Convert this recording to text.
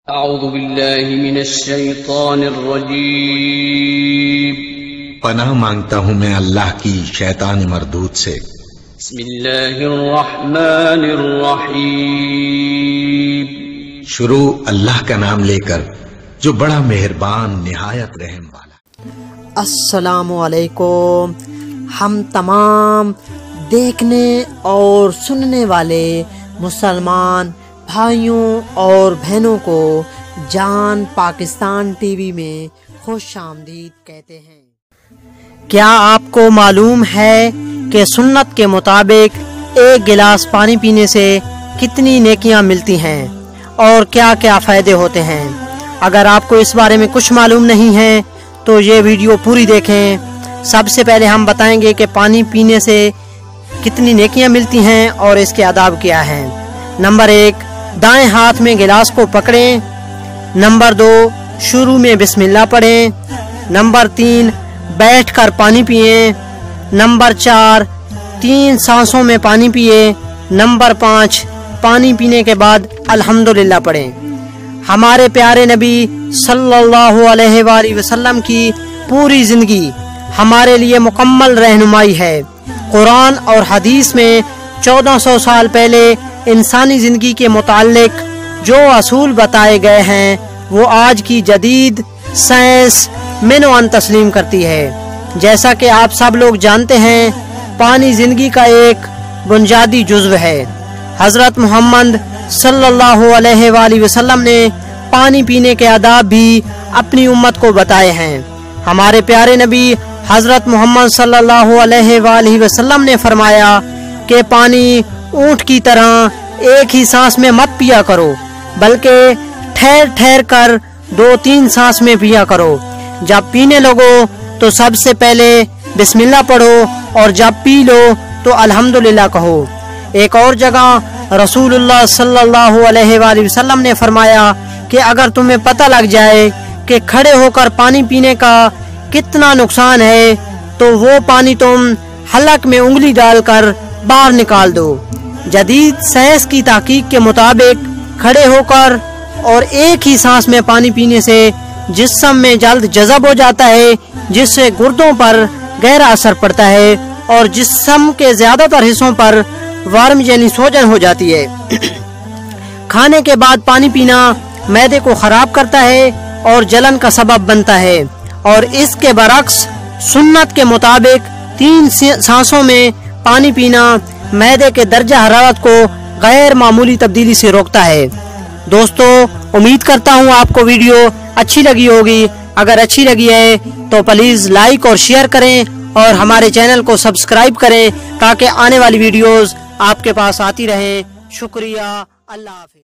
اعوذ باللہ من الشیطان الرجیم پناہ مانگتا ہوں میں اللہ کی شیطان مردود سے۔ بسم اللہ الرحمن الرحیم شروع اللہ کا نام لے کر جو بڑا مہربان نہایت رحم والا۔ السلام علیکم۔ ہم تمام دیکھنے اور سننے والے مسلمان بھائیوں اور بہنوں کو جان پاکستان ٹی وی میں خوش آمدید کہتے ہیں۔ کیا آپ کو معلوم ہے کہ سنت کے مطابق ایک گلاس پانی پینے سے کتنی نیکیاں ملتی ہیں اور کیا کیا فائدے ہوتے ہیں؟ اگر آپ کو اس بارے میں کچھ معلوم نہیں ہے تو یہ ویڈیو پوری دیکھیں۔ سب سے پہلے ہم بتائیں گے کہ پانی پینے سے کتنی نیکیاں ملتی ہیں اور اس کے آداب کیا ہیں۔ نمبر 1، دائیں ہاتھ میں گلاس کو پکڑیں۔ نمبر 2، شروع میں بسم اللہ پڑھیں۔ نمبر 3، بیٹھ کر پانی پئیں۔ نمبر 4، 3 سانسوں میں پانی پیئے۔ نمبر 5، پانی پینے کے بعد الحمدللہ پڑھیں۔ ہمارے پیارے نبی صلی اللہ علیہ وآلہ وسلم کی پوری زندگی ہمارے لیے مکمل رہنمائی ہے۔ قرآن اور حدیث میں 1400 سال پہلے انسانی زندگی کے متعلق جو اصول بتائے گئے ہیں وہ آج کی جدید سائنس منوان تسلیم کرتی ہے۔ جیسا کہ آپ سب لوگ جانتے ہیں، پانی زندگی کا ایک بنیادی جزو ہے۔ حضرت محمد صلی اللہ علیہ وآلہ وسلم نے پانی پینے کے آداب بھی اپنی امت کو بتائے ہیں۔ ہمارے پیارے نبی حضرت محمد صلی اللہ علیہ وآلہ وسلم نے فرمایا کہ پانی اونٹ کی طرح ایک ہی سانس میں مت پیا کرو، بلکہ ٹھہر ٹھہر کر 2-3 سانس میں پیا کرو۔ جب پینے لگو تو سب سے پہلے بسم اللہ پڑھو اور جب پی لو تو الحمدللہ کہو۔ ایک اور جگہ رسول اللہ صلی اللہ علیہ وآلہ وسلم نے فرمایا کہ اگر تمہیں پتہ لگ جائے کہ کھڑے ہو کر پانی پینے کا کتنا نقصان ہے تو وہ پانی تم حلق میں انگلی ڈال کر باہر نکال دو۔ جدید سائنس کی تحقیق کے مطابق کھڑے ہو کر اور ایک ہی سانس میں پانی پینے سے جسم میں جلد جذب ہو جاتا ہے، جس سے گردوں پر گہرا اثر پڑتا ہے اور جسم کے زیادہ تر حصوں پر ورم یعنی سوجن ہو جاتی ہے۔ کھانے کے بعد پانی پینا معدے کو خراب کرتا ہے اور جلن کا سبب بنتا ہے، اور اس کے برعکس سنت کے مطابق 3 سانسوں میں پانی پینا معدے کے درجہ حرارت کو غیر معمولی تبدیلی سے روکتا ہے۔ دوستو، امید کرتا ہوں آپ کو ویڈیو اچھی لگی ہوگی۔ اگر اچھی لگی ہے تو پلیز لائک اور شیئر کریں اور ہمارے چینل کو سبسکرائب کریں تاکہ آنے والی ویڈیوز آپ کے پاس آتی رہیں۔ شکریہ، اللہ حافظ۔